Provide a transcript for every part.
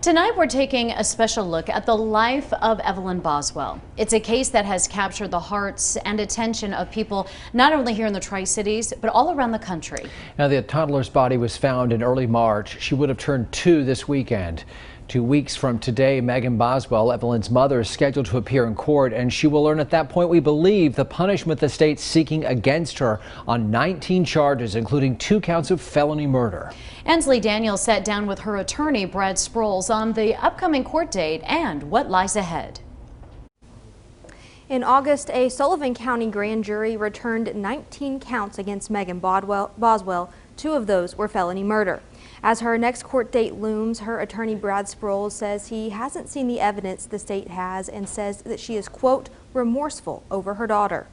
Tonight we're taking a special look at the life of Megan Boswell. It's a case that has captured the hearts and attention of people not only here in the Tri-Cities, but all around the country. Now, the toddler's body was found in early March. She would have turned 2 this weekend. 2 weeks from today, Megan Boswell, Evelyn's mother, is scheduled to appear in court, and she will learn at that point, we believe, the punishment the state's seeking against her on 19 charges, including 2 counts of felony murder. Ansley Daniels sat down with her attorney, Brad Sproles, on the upcoming court date and what lies ahead. In August, a Sullivan County grand jury returned 19 counts against Megan Boswell. 2 of those were felony murder. As her next court date looms, her attorney Brad Sproles says he hasn't seen the evidence the state has and says that she is, quote, remorseful over her daughter.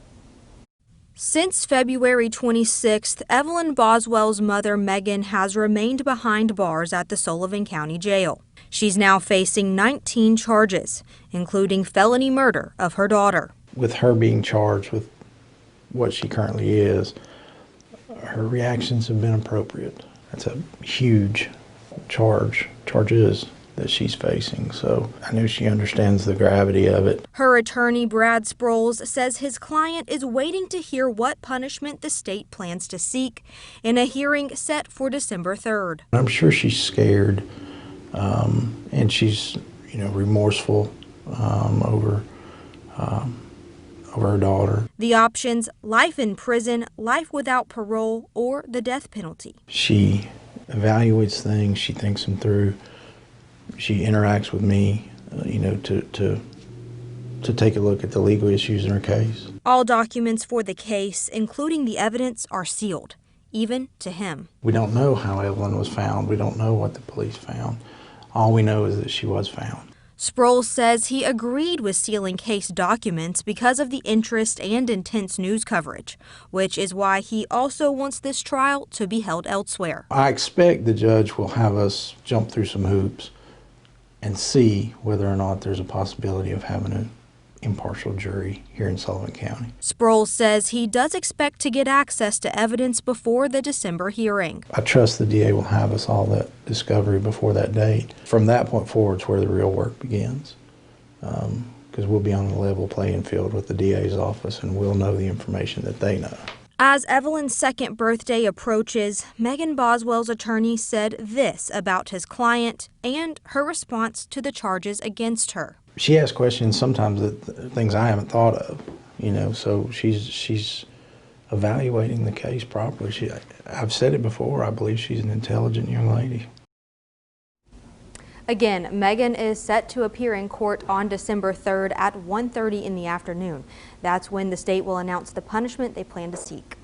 Since February 26th, Megan Boswell's mother, Megan, has remained behind bars at the Sullivan County Jail. She's now facing 19 charges, including felony murder of her daughter. With her being charged with what she currently is, her reactions have been appropriate. That's a huge charges that she's facing, so I know she understands the gravity of it. Her attorney, Brad Sproles, says his client is waiting to hear what punishment the state plans to seek in a hearing set for December 3rd. I'm sure she's scared, and she's, remorseful over her daughter. The options: life in prison, life without parole, or the death penalty. She evaluates things, she thinks them through. She interacts with me, to take a look at the legal issues in her case. All documents for the case, including the evidence, are sealed, even to him. We don't know how Evelyn was found. We don't know what the police found. All we know is that she was found. Sproles says he agreed with sealing case documents because of the interest and intense news coverage, which is why he also wants this trial to be held elsewhere. I expect the judge will have us jump through some hoops and see whether or not there's a possibility of having an impartial jury here in Sullivan County. Sproles says he does expect to get access to evidence before the December hearing. I trust the DA will have us all that discovery before that date. From that point forward is where the real work begins, because we'll be on a level playing field with the DA's office and we'll know the information that they know. As Evelyn's 2nd birthday approaches, Megan Boswell's attorney said this about his client and her response to the charges against her. She asks questions sometimes that things I haven't thought of, so she's evaluating the case properly. I've said it before, I believe she's an intelligent young lady. Again, Megan is set to appear in court on December 3rd at 1:30 in the afternoon. That's when the state will announce the punishment they plan to seek.